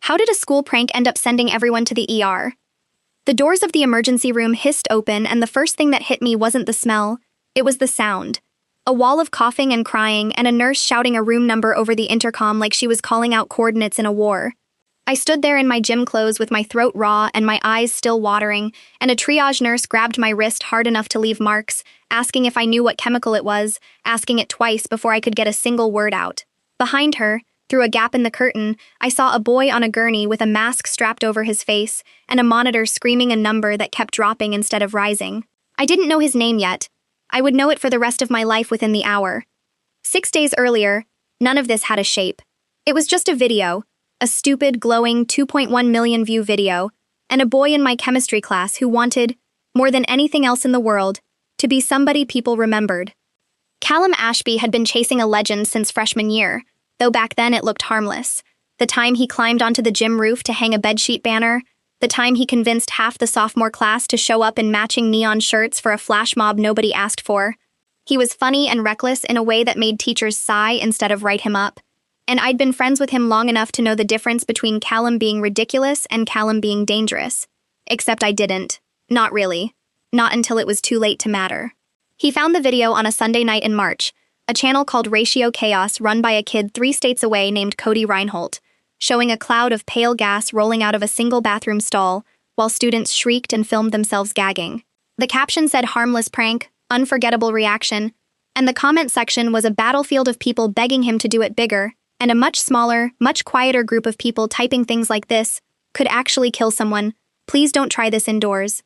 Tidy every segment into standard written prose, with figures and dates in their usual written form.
How did a school prank end up sending everyone to the ER? The doors of the emergency room hissed open, and the first thing that hit me wasn't the smell, it was the sound. A wall of coughing and crying, and a nurse shouting a room number over the intercom like she was calling out coordinates in a war. I stood there in my gym clothes with my throat raw and my eyes still watering, and a triage nurse grabbed my wrist hard enough to leave marks, asking if I knew what chemical it was, asking it twice before I could get a single word out. Behind her, through a gap in the curtain, I saw a boy on a gurney with a mask strapped over his face and a monitor screaming a number that kept dropping instead of rising. I didn't know his name yet. I would know it for the rest of my life within the hour. 6 days earlier, none of this had a shape. It was just a video, a stupid, glowing 2.1 million view video, and a boy in my chemistry class who wanted, more than anything else in the world, to be somebody people remembered. Callum Ashby had been chasing a legend since freshman year, though back then it looked harmless. The time he climbed onto the gym roof to hang a bedsheet banner, the time he convinced half the sophomore class to show up in matching neon shirts for a flash mob nobody asked for. He was funny and reckless in a way that made teachers sigh instead of write him up. And I'd been friends with him long enough to know the difference between Callum being ridiculous and Callum being dangerous. Except I didn't. Not really. Not until it was too late to matter. He found the video on a Sunday night in March, a channel called Ratio Chaos run by a kid 3 states away named Cody Reinholt, showing a cloud of pale gas rolling out of a single bathroom stall, while students shrieked and filmed themselves gagging. The caption said harmless prank, unforgettable reaction, and the comment section was a battlefield of people begging him to do it bigger, and a much smaller, much quieter group of people typing things like this, could actually kill someone, please don't try this indoors.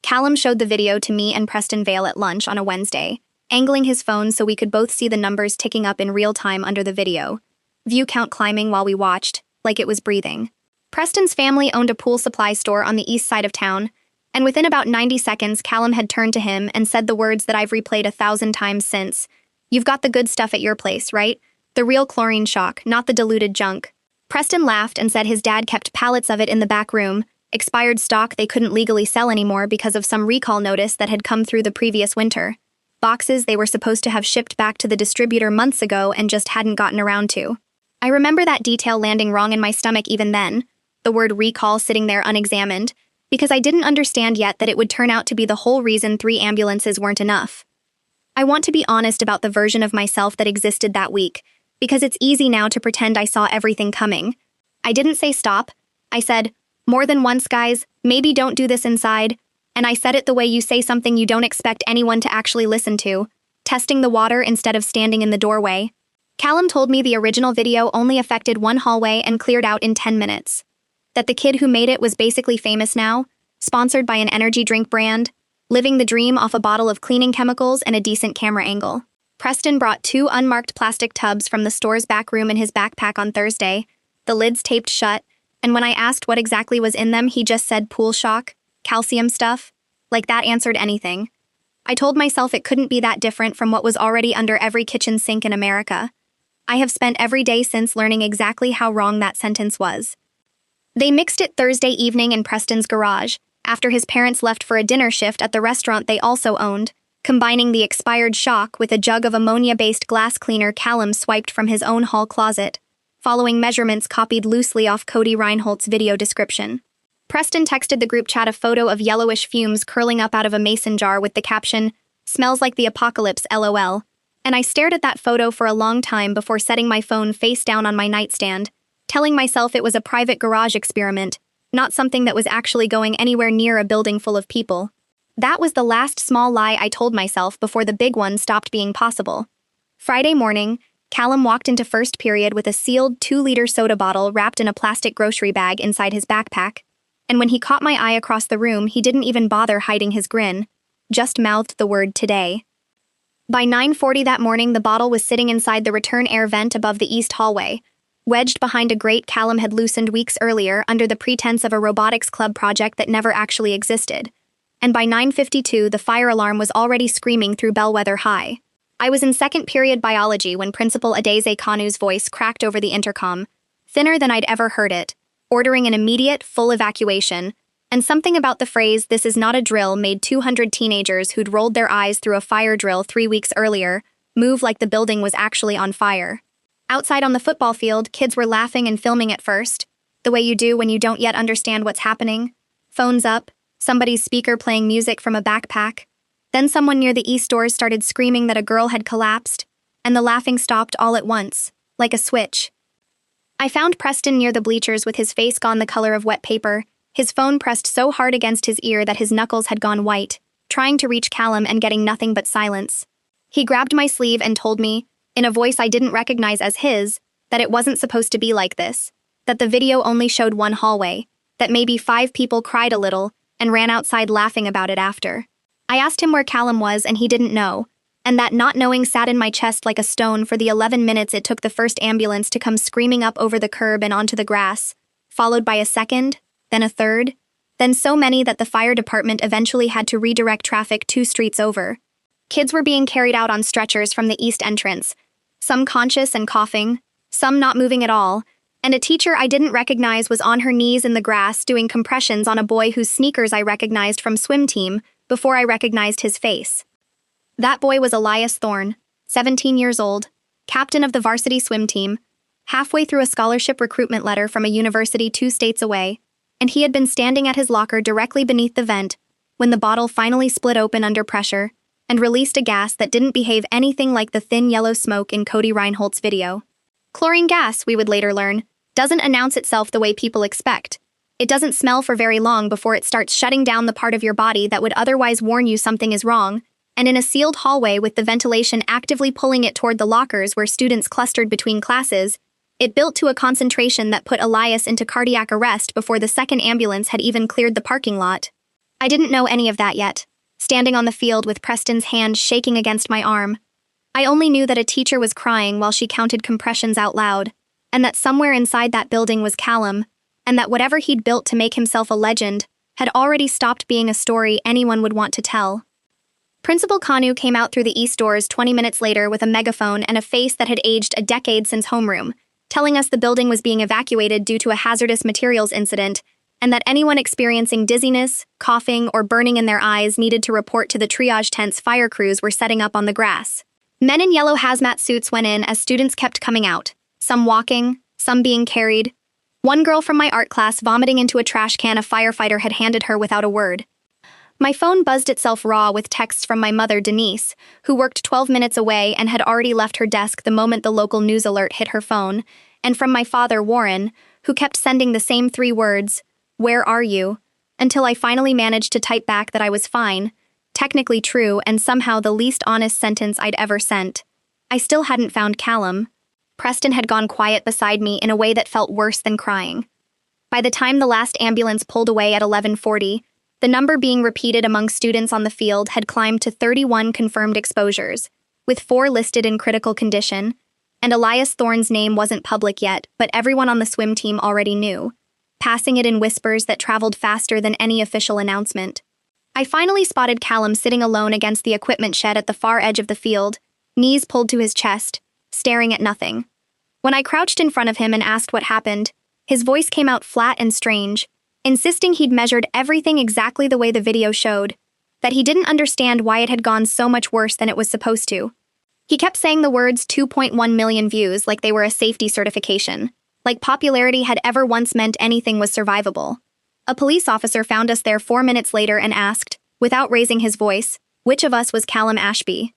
Callum showed the video to me and Preston Vale at lunch on a Wednesday, angling his phone so we could both see the numbers ticking up in real time under the video, view count climbing while we watched, like it was breathing. Preston's family owned a pool supply store on the east side of town, and within about 90 seconds Callum had turned to him and said the words that I've replayed 1,000 times since. You've got the good stuff at your place, right? The real chlorine shock, not the diluted junk. Preston laughed and said his dad kept pallets of it in the back room, expired stock they couldn't legally sell anymore because of some recall notice that had come through the previous winter. Boxes they were supposed to have shipped back to the distributor months ago and just hadn't gotten around to. I remember that detail landing wrong in my stomach even then, the word recall sitting there unexamined, because I didn't understand yet that it would turn out to be the whole reason 3 ambulances weren't enough. I want to be honest about the version of myself that existed that week, because it's easy now to pretend I saw everything coming. I didn't say stop. I said, more than once, guys, maybe don't do this inside. And I said it the way you say something you don't expect anyone to actually listen to, testing the water instead of standing in the doorway. Callum told me the original video only affected one hallway and cleared out in 10 minutes. That the kid who made it was basically famous now, sponsored by an energy drink brand, living the dream off a bottle of cleaning chemicals and a decent camera angle. Preston brought 2 unmarked plastic tubs from the store's back room in his backpack on Thursday, the lids taped shut, and when I asked what exactly was in them, he just said pool shock, calcium stuff. Like that answered anything. I told myself it couldn't be that different from what was already under every kitchen sink in America. I have spent every day since learning exactly how wrong that sentence was. They mixed it Thursday evening in Preston's garage, after his parents left for a dinner shift at the restaurant they also owned, combining the expired shock with a jug of ammonia-based glass cleaner Callum swiped from his own hall closet, following measurements copied loosely off Cody Reinholt's video description. Preston texted the group chat a photo of yellowish fumes curling up out of a mason jar with the caption, "Smells like the apocalypse, LOL," and I stared at that photo for a long time before setting my phone face down on my nightstand, telling myself it was a private garage experiment, not something that was actually going anywhere near a building full of people. That was the last small lie I told myself before the big one stopped being possible. Friday morning, Callum walked into first period with a sealed 2-liter soda bottle wrapped in a plastic grocery bag inside his backpack, and when he caught my eye across the room, he didn't even bother hiding his grin, just mouthed the word today. By 9:40 that morning, the bottle was sitting inside the return air vent above the east hallway, wedged behind a grate Callum had loosened weeks earlier under the pretense of a robotics club project that never actually existed. And by 9:52, the fire alarm was already screaming through Bellwether High. I was in second period biology when Principal Adeze Kanu's voice cracked over the intercom, thinner than I'd ever heard it, ordering an immediate, full evacuation, and something about the phrase, "this is not a drill," made 200 teenagers who'd rolled their eyes through a fire drill 3 weeks earlier move like the building was actually on fire. Outside on the football field, kids were laughing and filming at first, the way you do when you don't yet understand what's happening. Phones up, somebody's speaker playing music from a backpack. Then someone near the east doors started screaming that a girl had collapsed, and the laughing stopped all at once, like a switch. I found Preston near the bleachers with his face gone the color of wet paper, his phone pressed so hard against his ear that his knuckles had gone white, trying to reach Callum and getting nothing but silence. He grabbed my sleeve and told me, in a voice I didn't recognize as his, that it wasn't supposed to be like this, that the video only showed one hallway, that maybe 5 people cried a little and ran outside laughing about it after. I asked him where Callum was and he didn't know, and that not knowing sat in my chest like a stone for the 11 minutes it took the first ambulance to come screaming up over the curb and onto the grass, followed by a second, then a third, then so many that the fire department eventually had to redirect traffic 2 streets over. Kids were being carried out on stretchers from the east entrance, some conscious and coughing, some not moving at all, and a teacher I didn't recognize was on her knees in the grass doing compressions on a boy whose sneakers I recognized from swim team before I recognized his face. That boy was Elias Thorne, 17 years old, captain of the varsity swim team, halfway through a scholarship recruitment letter from a university 2 states away, and he had been standing at his locker directly beneath the vent when the bottle finally split open under pressure and released a gas that didn't behave anything like the thin yellow smoke in Cody Reinholdt's video. Chlorine gas, we would later learn, doesn't announce itself the way people expect. It doesn't smell for very long before it starts shutting down the part of your body that would otherwise warn you something is wrong, and in a sealed hallway with the ventilation actively pulling it toward the lockers where students clustered between classes, it built to a concentration that put Elias into cardiac arrest before the second ambulance had even cleared the parking lot. I didn't know any of that yet, standing on the field with Preston's hand shaking against my arm. I only knew that a teacher was crying while she counted compressions out loud, and that somewhere inside that building was Callum, and that whatever he'd built to make himself a legend had already stopped being a story anyone would want to tell. Principal Kanu came out through the east doors 20 minutes later with a megaphone and a face that had aged a decade since homeroom, telling us the building was being evacuated due to a hazardous materials incident, and that anyone experiencing dizziness, coughing, or burning in their eyes needed to report to the triage tents fire crews were setting up on the grass. Men in yellow hazmat suits went in as students kept coming out, some walking, some being carried. One girl from my art class vomiting into a trash can a firefighter had handed her without a word. My phone buzzed itself raw with texts from my mother, Denise, who worked 12 minutes away and had already left her desk the moment the local news alert hit her phone, and from my father, Warren, who kept sending the same 3 words, "Where are you?" until I finally managed to type back that I was fine, technically true and somehow the least honest sentence I'd ever sent. I still hadn't found Callum. Preston had gone quiet beside me in a way that felt worse than crying. By the time the last ambulance pulled away at 11:40, the number being repeated among students on the field had climbed to 31 confirmed exposures, with 4 listed in critical condition, and Elias Thorne's name wasn't public yet, but everyone on the swim team already knew, passing it in whispers that traveled faster than any official announcement. I finally spotted Callum sitting alone against the equipment shed at the far edge of the field, knees pulled to his chest, staring at nothing. When I crouched in front of him and asked what happened, his voice came out flat and strange, insisting he'd measured everything exactly the way the video showed, that he didn't understand why it had gone so much worse than it was supposed to. He kept saying the words 2.1 million views like they were a safety certification, like popularity had ever once meant anything was survivable. A police officer found us there 4 minutes later and asked, without raising his voice, which of us was Callum Ashby.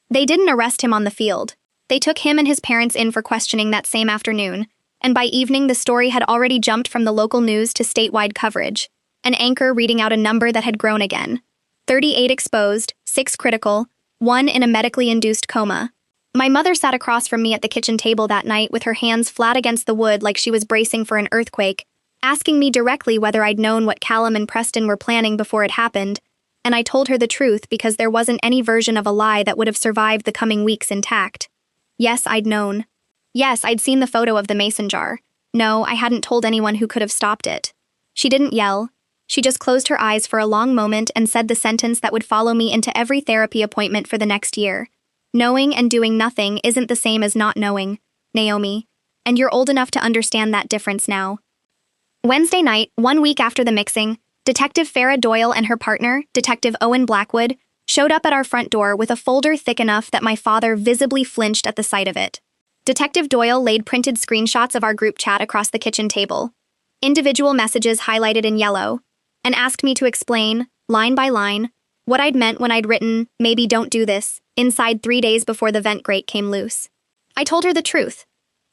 They didn't arrest him on the field. They took him and his parents in for questioning that same afternoon, and by evening the story had already jumped from the local news to statewide coverage, an anchor reading out a number that had grown again. 38 exposed, 6 critical, 1 in a medically induced coma. My mother sat across from me at the kitchen table that night with her hands flat against the wood like she was bracing for an earthquake, asking me directly whether I'd known what Callum and Preston were planning before it happened, and I told her the truth because there wasn't any version of a lie that would have survived the coming weeks intact. Yes, I'd known. Yes, I'd seen the photo of the mason jar. No, I hadn't told anyone who could have stopped it. She didn't yell. She just closed her eyes for a long moment and said the sentence that would follow me into every therapy appointment for the next year. Knowing and doing nothing isn't the same as not knowing, Naomi, and you're old enough to understand that difference now. Wednesday night, 1 week after the mixing, Detective Farah Doyle and her partner, Detective Owen Blackwood, showed up at our front door with a folder thick enough that my father visibly flinched at the sight of it. Detective Doyle laid printed screenshots of our group chat across the kitchen table. individual messages highlighted in yellow, and asked me to explain, line by line, what I'd meant when I'd written, "Maybe don't do this," inside 3 days before the vent grate came loose. I told her the truth,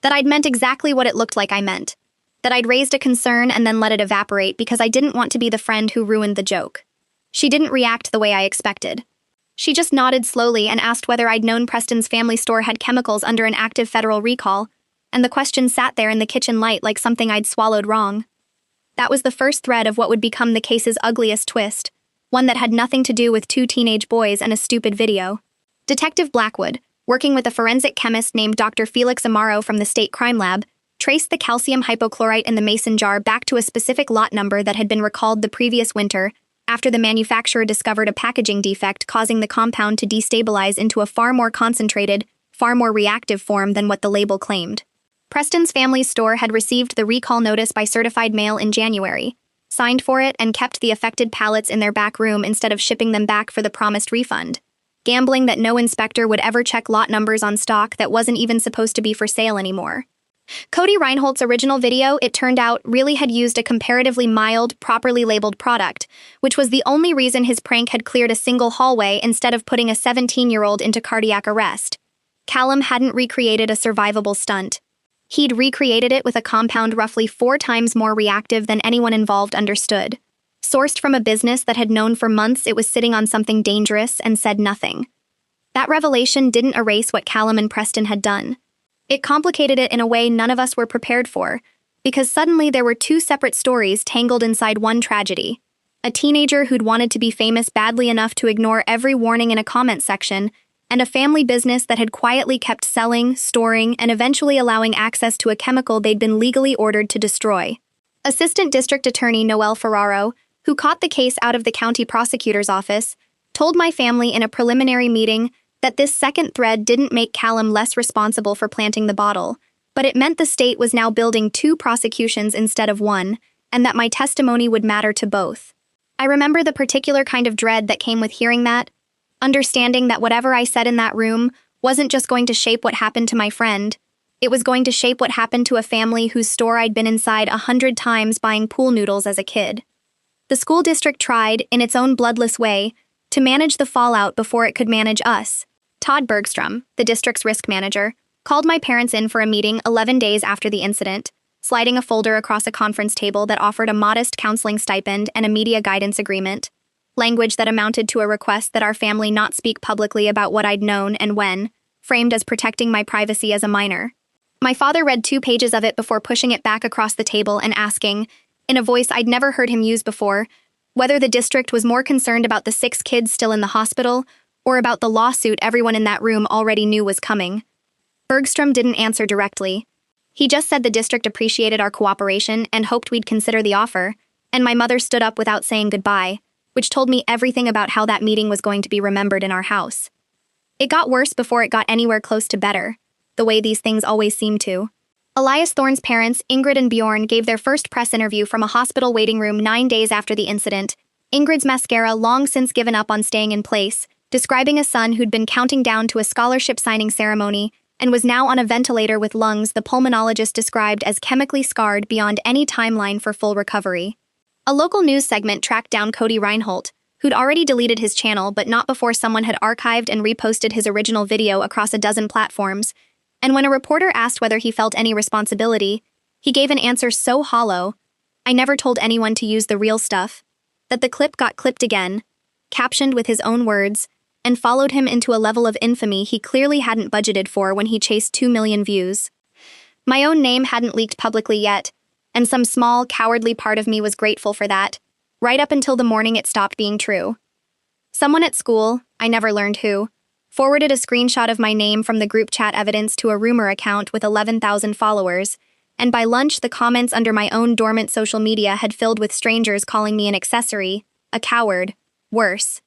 that I'd meant exactly what it looked like I meant, that I'd raised a concern and then let it evaporate because I didn't want to be the friend who ruined the joke. She didn't react the way I expected. She just nodded slowly and asked whether I'd known Preston's family store had chemicals under an active federal recall, and the question sat there in the kitchen light like something I'd swallowed wrong. That was the first thread of what would become the case's ugliest twist, one that had nothing to do with 2 teenage boys and a stupid video. Detective Blackwood, working with a forensic chemist named Dr. Felix Amaro from the State Crime Lab, traced the calcium hypochlorite in the mason jar back to a specific lot number that had been recalled the previous winter after the manufacturer discovered a packaging defect causing the compound to destabilize into a far more concentrated, far more reactive form than what the label claimed. Preston's family's store had received the recall notice by certified mail in January, signed for it, and kept the affected pallets in their back room instead of shipping them back for the promised refund, gambling that no inspector would ever check lot numbers on stock that wasn't even supposed to be for sale anymore. Cody Reinholdt's original video, it turned out, really had used a comparatively mild, properly labeled product, which was the only reason his prank had cleared a single hallway instead of putting a 17-year-old into cardiac arrest. Callum hadn't recreated a survivable stunt. He'd recreated it with a compound roughly 4 times more reactive than anyone involved understood. Sourced from a business that had known for months it was sitting on something dangerous and said nothing. That revelation didn't erase what Callum and Preston had done. It complicated it in a way none of us were prepared for, because suddenly there were 2 separate stories tangled inside one tragedy. A teenager who'd wanted to be famous badly enough to ignore every warning in a comment section, and a family business that had quietly kept selling, storing, and eventually allowing access to a chemical they'd been legally ordered to destroy. Assistant District Attorney Noel Ferraro, who caught the case out of the county prosecutor's office, told my family in a preliminary meeting that this second thread didn't make Callum less responsible for planting the bottle, but it meant the state was now building 2 prosecutions instead of 1, and that my testimony would matter to both. I remember the particular kind of dread that came with hearing that, understanding that whatever I said in that room wasn't just going to shape what happened to my friend, it was going to shape what happened to a family whose store I'd been inside 100 times buying pool noodles as a kid. The school district tried, in its own bloodless way, to manage the fallout before it could manage us. Todd Bergstrom, the district's risk manager, called my parents in for a meeting 11 days after the incident, sliding a folder across a conference table that offered a modest counseling stipend and a media guidance agreement, language that amounted to a request that our family not speak publicly about what I'd known and when, framed as protecting my privacy as a minor. My father read 2 pages of it before pushing it back across the table and asking, in a voice I'd never heard him use before, whether the district was more concerned about the 6 kids still in the hospital or about the lawsuit everyone in that room already knew was coming. Bergstrom didn't answer directly. He just said the district appreciated our cooperation and hoped we'd consider the offer, and my mother stood up without saying goodbye, which told me everything about how that meeting was going to be remembered in our house. It got worse before it got anywhere close to better, the way these things always seem to. Elias Thorne's parents, Ingrid and Bjorn, gave their first press interview from a hospital waiting room 9 days after the incident, Ingrid's mascara long since given up on staying in place, describing a son who'd been counting down to a scholarship signing ceremony and was now on a ventilator with lungs the pulmonologist described as chemically scarred beyond any timeline for full recovery. A local news segment tracked down Cody Reinholdt, who'd already deleted his channel but not before someone had archived and reposted his original video across a dozen platforms, and when a reporter asked whether he felt any responsibility, he gave an answer so hollow, "I never told anyone to use the real stuff," that the clip got clipped again, captioned with his own words, and followed him into a level of infamy he clearly hadn't budgeted for when he chased 2 million views. My own name hadn't leaked publicly yet, and some small, cowardly part of me was grateful for that, right up until the morning it stopped being true. Someone at school, I never learned who, forwarded a screenshot of my name from the group chat evidence to a rumor account with 11,000 followers, and by lunch the comments under my own dormant social media had filled with strangers calling me an accessory, a coward, worse.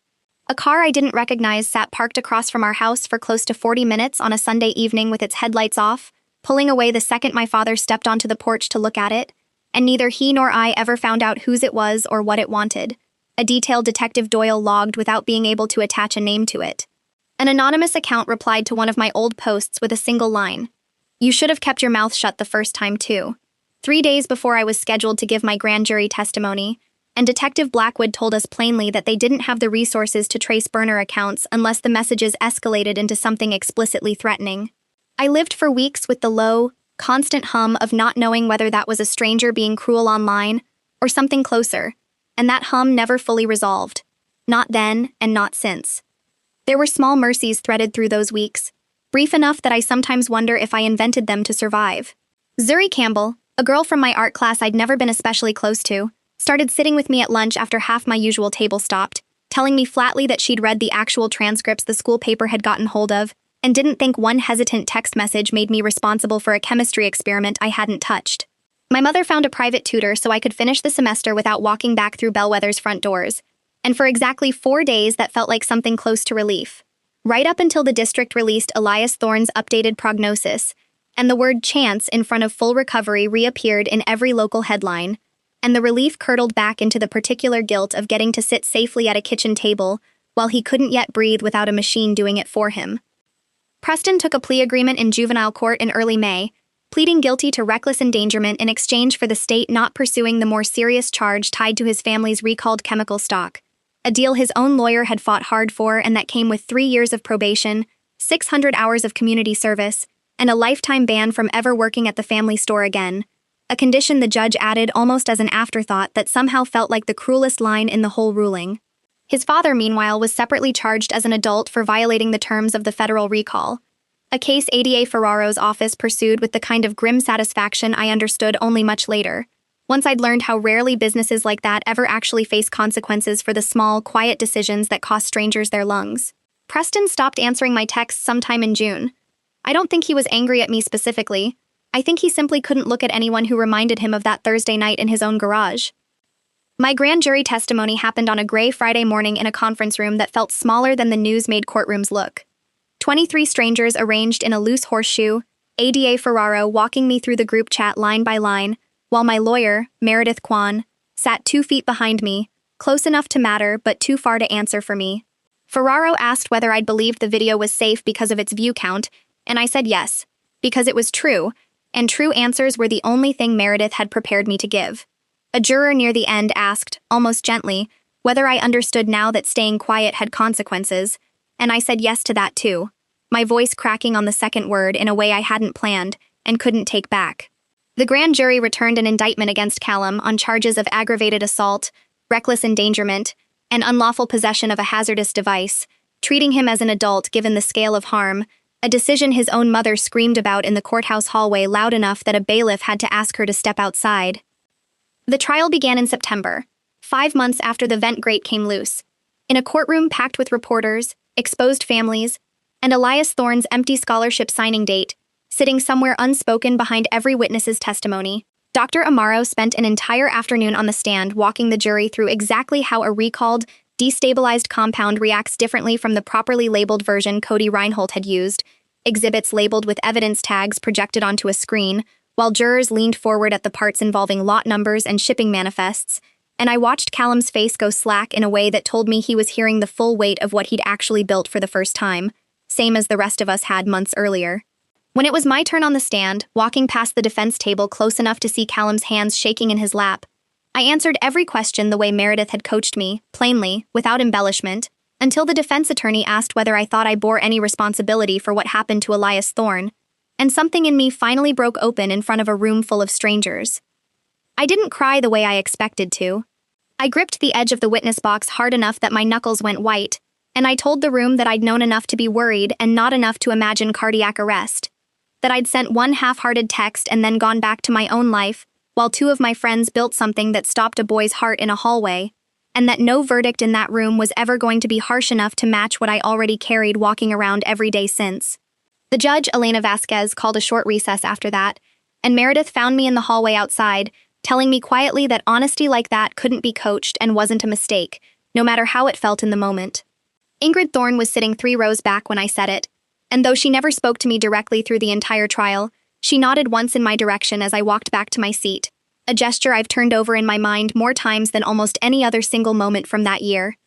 A car I didn't recognize sat parked across from our house for close to 40 minutes on a Sunday evening with its headlights off, pulling away the second my father stepped onto the porch to look at it, and neither he nor I ever found out whose it was or what it wanted. A detail Detective Doyle logged without being able to attach a name to it. An anonymous account replied to one of my old posts with a single line. "You should have kept your mouth shut the first time too." 3 days before I was scheduled to give my grand jury testimony, and Detective Blackwood told us plainly that they didn't have the resources to trace burner accounts unless the messages escalated into something explicitly threatening. I lived for weeks with the low, constant hum of not knowing whether that was a stranger being cruel online or something closer, and that hum never fully resolved. Not then and not since. There were small mercies threaded through those weeks, brief enough that I sometimes wonder if I invented them to survive. Zuri Campbell, a girl from my art class I'd never been especially close to, started sitting with me at lunch after half my usual table stopped, telling me flatly that she'd read the actual transcripts the school paper had gotten hold of, and didn't think one hesitant text message made me responsible for a chemistry experiment I hadn't touched. My mother found a private tutor so I could finish the semester without walking back through Bellwether's front doors, and for exactly 4 days that felt like something close to relief. Right up until the district released Elias Thorne's updated prognosis, and the word chance in front of full recovery reappeared in every local headline, and the relief curdled back into the particular guilt of getting to sit safely at a kitchen table while he couldn't yet breathe without a machine doing it for him. Preston took a plea agreement in juvenile court in early May, pleading guilty to reckless endangerment in exchange for the state not pursuing the more serious charge tied to his family's recalled chemical stock, a deal his own lawyer had fought hard for and that came with 3 years of probation, 600 hours of community service, and a lifetime ban from ever working at the family store again, a condition the judge added almost as an afterthought that somehow felt like the cruelest line in the whole ruling. His father, meanwhile, was separately charged as an adult for violating the terms of the federal recall, a case ADA Ferraro's office pursued with the kind of grim satisfaction I understood only much later, once I'd learned how rarely businesses like that ever actually face consequences for the small, quiet decisions that cost strangers their lungs. Preston stopped answering my texts sometime in June. I don't think he was angry at me specifically. I think he simply couldn't look at anyone who reminded him of that Thursday night in his own garage. My grand jury testimony happened on a gray Friday morning in a conference room that felt smaller than the news-made courtrooms look. 23 strangers arranged in a loose horseshoe, ADA Ferraro walking me through the group chat line by line, while my lawyer, Meredith Kwan, sat 2 feet behind me, close enough to matter but too far to answer for me. Ferraro asked whether I'd believed the video was safe because of its view count, and I said yes, because it was true, and true answers were the only thing Meredith had prepared me to give. A juror near the end asked, almost gently, whether I understood now that staying quiet had consequences, and I said yes to that too, my voice cracking on the second word in a way I hadn't planned and couldn't take back. The grand jury returned an indictment against Callum on charges of aggravated assault, reckless endangerment, and unlawful possession of a hazardous device, treating him as an adult given the scale of harm, a decision his own mother screamed about in the courthouse hallway loud enough that a bailiff had to ask her to step outside. The trial began in September, 5 months after the vent grate came loose, in a courtroom packed with reporters, exposed families, and Elias Thorne's empty scholarship signing date, sitting somewhere unspoken behind every witness's testimony. Dr. Amaro spent an entire afternoon on the stand walking the jury through exactly how a recalled, destabilized compound reacts differently from the properly labeled version Cody Reinhold had used, exhibits labeled with evidence tags projected onto a screen, while jurors leaned forward at the parts involving lot numbers and shipping manifests, and I watched Callum's face go slack in a way that told me he was hearing the full weight of what he'd actually built for the first time, same as the rest of us had months earlier. When it was my turn on the stand, walking past the defense table close enough to see Callum's hands shaking in his lap, I answered every question the way Meredith had coached me, plainly, without embellishment, until the defense attorney asked whether I thought I bore any responsibility for what happened to Elias Thorne, and something in me finally broke open in front of a room full of strangers. I didn't cry the way I expected to. I gripped the edge of the witness box hard enough that my knuckles went white, and I told the room that I'd known enough to be worried and not enough to imagine cardiac arrest, that I'd sent one half-hearted text and then gone back to my own life, while 2 of my friends built something that stopped a boy's heart in a hallway, and that no verdict in that room was ever going to be harsh enough to match what I already carried walking around every day since. The judge, Elena Vasquez, called a short recess after that, and Meredith found me in the hallway outside, telling me quietly that honesty like that couldn't be coached and wasn't a mistake, no matter how it felt in the moment. Ingrid Thorne was sitting 3 rows back when I said it, and though she never spoke to me directly through the entire trial, she nodded once in my direction as I walked back to my seat, a gesture I've turned over in my mind more times than almost any other single moment from that year.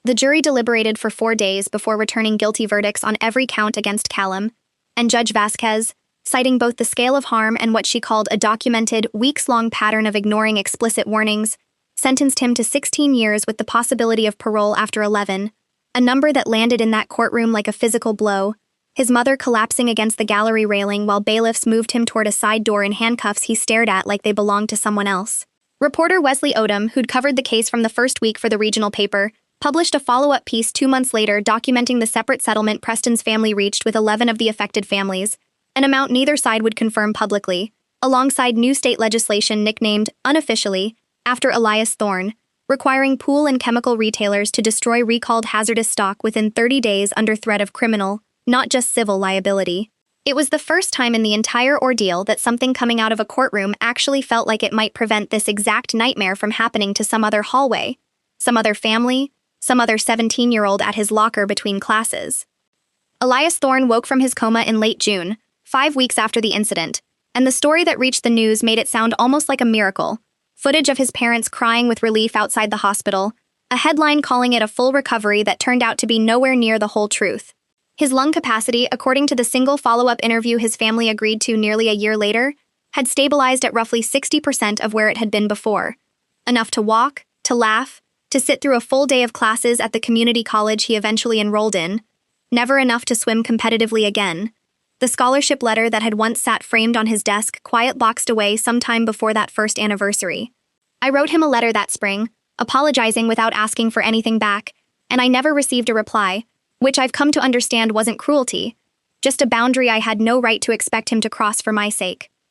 The jury deliberated for 4 days before returning guilty verdicts on every count against Callum, and Judge Vasquez, citing both the scale of harm and what she called a documented, weeks-long pattern of ignoring explicit warnings, sentenced him to 16 years with the possibility of parole after 11, a number that landed in that courtroom like a physical blow, his mother collapsing against the gallery railing while bailiffs moved him toward a side door in handcuffs he stared at like they belonged to someone else. Reporter Wesley Odom, who'd covered the case from the first week for the regional paper, published a follow-up piece 2 months later documenting the separate settlement Preston's family reached with 11 of the affected families, an amount neither side would confirm publicly, alongside new state legislation nicknamed, unofficially, after Elias Thorne, requiring pool and chemical retailers to destroy recalled hazardous stock within 30 days under threat of criminal, not just civil liability. It was the first time in the entire ordeal that something coming out of a courtroom actually felt like it might prevent this exact nightmare from happening to some other hallway, some other family, some other 17-year-old at his locker between classes. Elias Thorne woke from his coma in late June, 5 weeks after the incident, and the story that reached the news made it sound almost like a miracle. Footage of his parents crying with relief outside the hospital, a headline calling it a full recovery that turned out to be nowhere near the whole truth. His lung capacity, according to the single follow-up interview his family agreed to nearly a year later, had stabilized at roughly 60% of where it had been before. Enough to walk, to laugh, to sit through a full day of classes at the community college he eventually enrolled in. Never enough to swim competitively again. The scholarship letter that had once sat framed on his desk quiet-boxed away sometime before that first anniversary. I wrote him a letter that spring, apologizing without asking for anything back, and I never received a reply, which I've come to understand wasn't cruelty, just a boundary I had no right to expect him to cross for my sake.